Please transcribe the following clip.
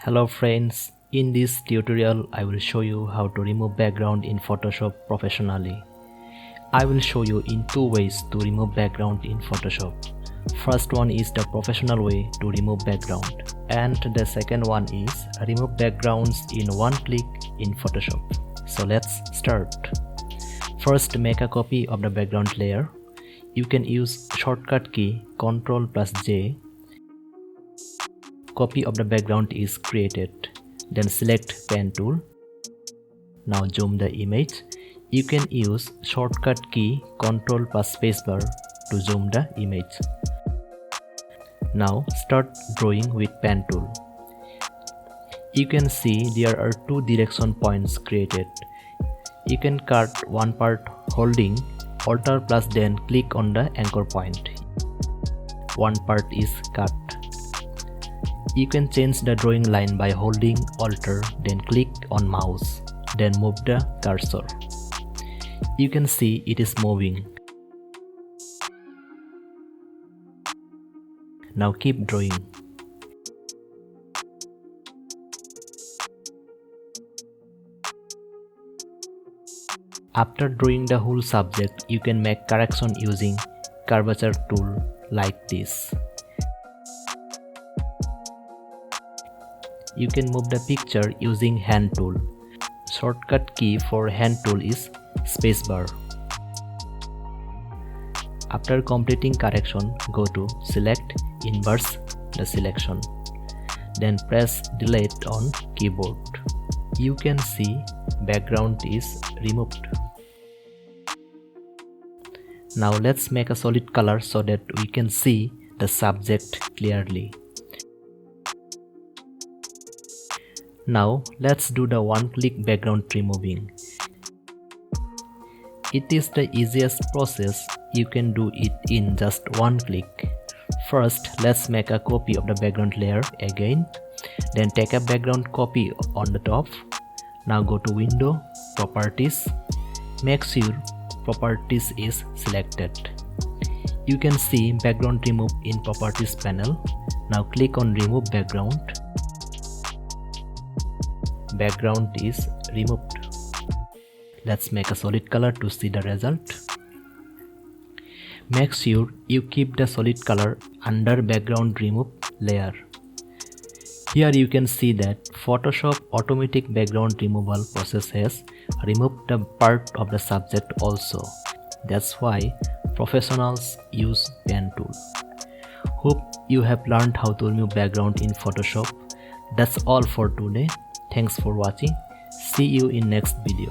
Hello friends, in this tutorial I will show you how to remove background in Photoshop professionally. I will show you in two ways to remove background in Photoshop. First one is the professional way to remove background, and the second one is remove backgrounds in one click in Photoshop. So let's start. First, make a copy of the background layer. You can use shortcut key Ctrl+J. Copy of the background is created. Then select pen tool. Now zoom the image. You can use shortcut key Ctrl plus spacebar to zoom the image. Now start drawing with pen tool. You can see there are two direction points created. You can cut one part holding Alt plus then click on the anchor point. One part is cut. You can change the drawing line by holding Alt then click on mouse, then move the cursor. You can see it is moving. Now keep drawing. After drawing the whole subject, you can make correction using curvature tool like this. You can move the picture using hand tool. Shortcut key for hand tool is spacebar. After completing correction, go to select, inverse the selection. Then press delete on keyboard. You can see background is removed. Now let's make a solid color so that we can see the subject clearly. Now let's do the one-click background removing. It is the easiest process. You can do it in just one click. First, let's make a copy of the background layer again. Then take a background copy on the top. Now go to Window, Properties. Make sure Properties is selected. You can see background remove in Properties panel. Now click on Remove Background. Background is removed. Let's make a solid color to see the result. Make sure you keep the solid color under background remove layer. Here you can see that Photoshop automatic background removal process has removed the part of the subject also. That's why professionals use pen tool. Hope you have learned how to remove background in Photoshop. That's all for today. Thanks for watching. See you in next video.